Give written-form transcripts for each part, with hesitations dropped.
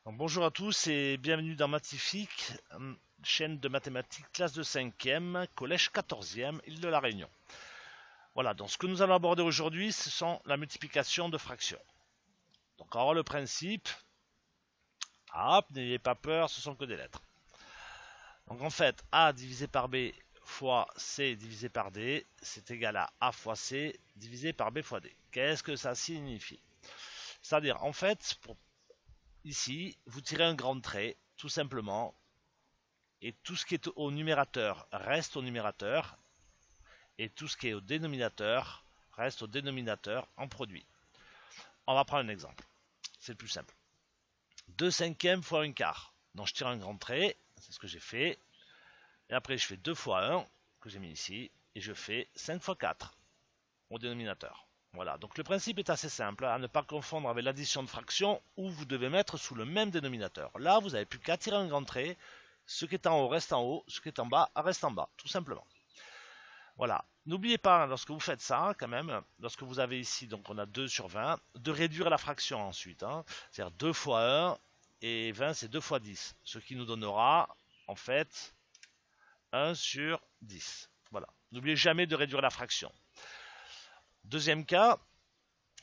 Donc, bonjour à tous et bienvenue dans Matifique, chaîne de mathématiques, classe de 5e, collège 14e, île de la Réunion. Voilà, donc ce que nous allons aborder aujourd'hui, ce sont la multiplication de fractions. Donc, alors le principe, n'ayez pas peur, ce sont que des lettres. Donc en fait, A divisé par B fois C divisé par D, c'est égal à A fois C divisé par B fois D. Qu'est-ce que ça signifie? C'est-à-dire, en fait, ici, vous tirez un grand trait, tout simplement, et tout ce qui est au numérateur reste au numérateur, et tout ce qui est au dénominateur reste au dénominateur en produit. On va prendre un exemple, c'est le plus simple. 2 cinquièmes fois 1 quart. Donc je tire un grand trait, c'est ce que j'ai fait, et après je fais 2 fois 1, que j'ai mis ici, et je fais 5 fois 4 au dénominateur. Voilà, donc le principe est assez simple, à ne pas confondre avec l'addition de fractions où vous devez mettre sous le même dénominateur. Là, vous n'avez plus qu'à tirer un grand trait, ce qui est en haut reste en haut, ce qui est en bas reste en bas, tout simplement. Voilà, n'oubliez pas, lorsque vous faites ça, quand même, lorsque vous avez ici, donc on a 2 sur 20, de réduire la fraction ensuite. C'est-à-dire 2 fois 1, et 20 c'est 2 fois 10, ce qui nous donnera, en fait, 1 sur 10. Voilà, n'oubliez jamais de réduire la fraction. Deuxième cas,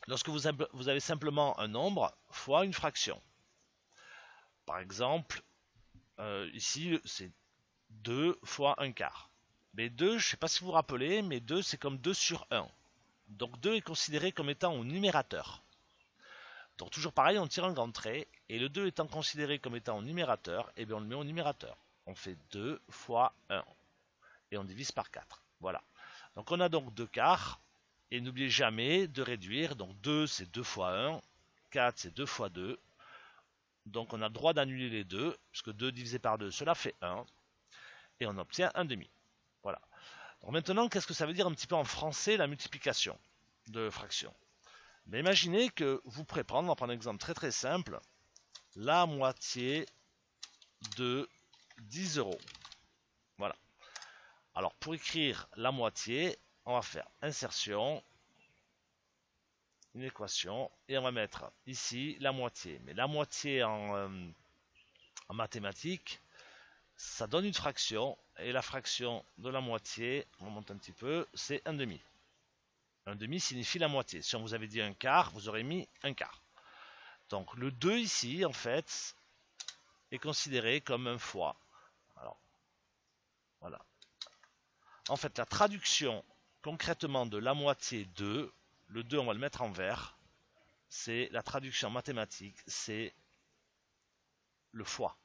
lorsque vous avez simplement un nombre fois une fraction. Par exemple, ici, c'est 2 fois 1 quart. Mais 2, je ne sais pas si vous vous rappelez, mais 2, c'est comme 2 sur 1. Donc 2 est considéré comme étant au numérateur. Donc toujours pareil, on tire un grand trait, et le 2 étant considéré comme étant au numérateur, et bien on le met au numérateur. On fait 2 fois 1, et on divise par 4. Voilà. Donc on a donc 2 quarts, et n'oubliez jamais de réduire, donc 2 c'est 2 fois 1, 4 c'est 2 fois 2, donc on a le droit d'annuler les deux, puisque 2 divisé par 2, cela fait 1, et on obtient un demi. Voilà. Donc maintenant, qu'est-ce que ça veut dire un petit peu en français la multiplication de fractions? Mais imaginez que vous pourrez prendre, on va prendre un exemple très très simple, la moitié de 10 euros. Voilà. Alors pour écrire la moitié, on va faire insertion, une équation, et on va mettre ici la moitié. Mais la moitié en mathématiques, ça donne une fraction, et la fraction de la moitié, on remonte un petit peu, c'est un demi. Un demi signifie la moitié. Si on vous avait dit un quart, vous aurez mis un quart. Donc le 2 ici, en fait, est considéré comme un fois. Alors, voilà. En fait, la traduction concrètement de la moitié 2, le 2 on va le mettre en vert, c'est la traduction mathématique, c'est le fois.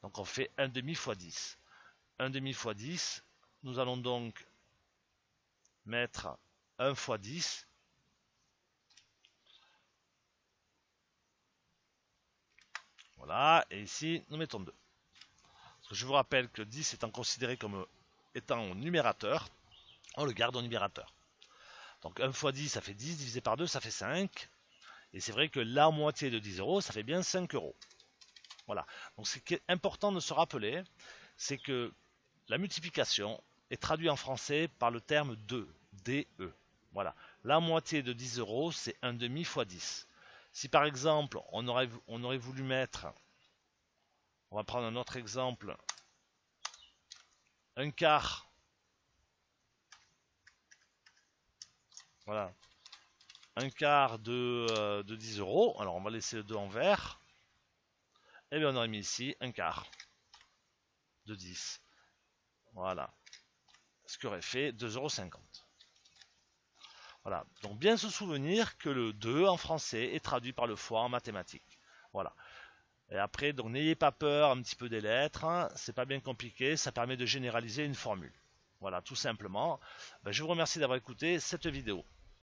Donc on fait 1 demi fois 10. 1 demi fois 10, nous allons donc mettre 1 fois 10. Voilà, et ici nous mettons 2. Parce que je vous rappelle que 10 étant considéré comme étant au numérateur, on le garde au numérateur. Donc 1 fois 10, ça fait 10, divisé par 2, ça fait 5. Et c'est vrai que la moitié de 10 euros, ça fait bien 5 euros. Voilà. Donc ce qui est important de se rappeler, c'est que la multiplication est traduite en français par le terme de, DE. Voilà. La moitié de 10 euros, c'est 1 demi fois 10. Si par exemple, on aurait voulu mettre, on va prendre un autre exemple, un quart, voilà, un quart de 10 euros, alors on va laisser le 2 en vert, et bien on aurait mis ici un quart de 10. Voilà. Ce qui aurait fait 2,50 €. Voilà. Donc bien se souvenir que le 2 en français est traduit par le fois en mathématiques. Voilà. Et après, donc n'ayez pas peur un petit peu des lettres, hein, c'est pas bien compliqué, ça permet de généraliser une formule. Voilà, tout simplement. Ben, je vous remercie d'avoir écouté cette vidéo.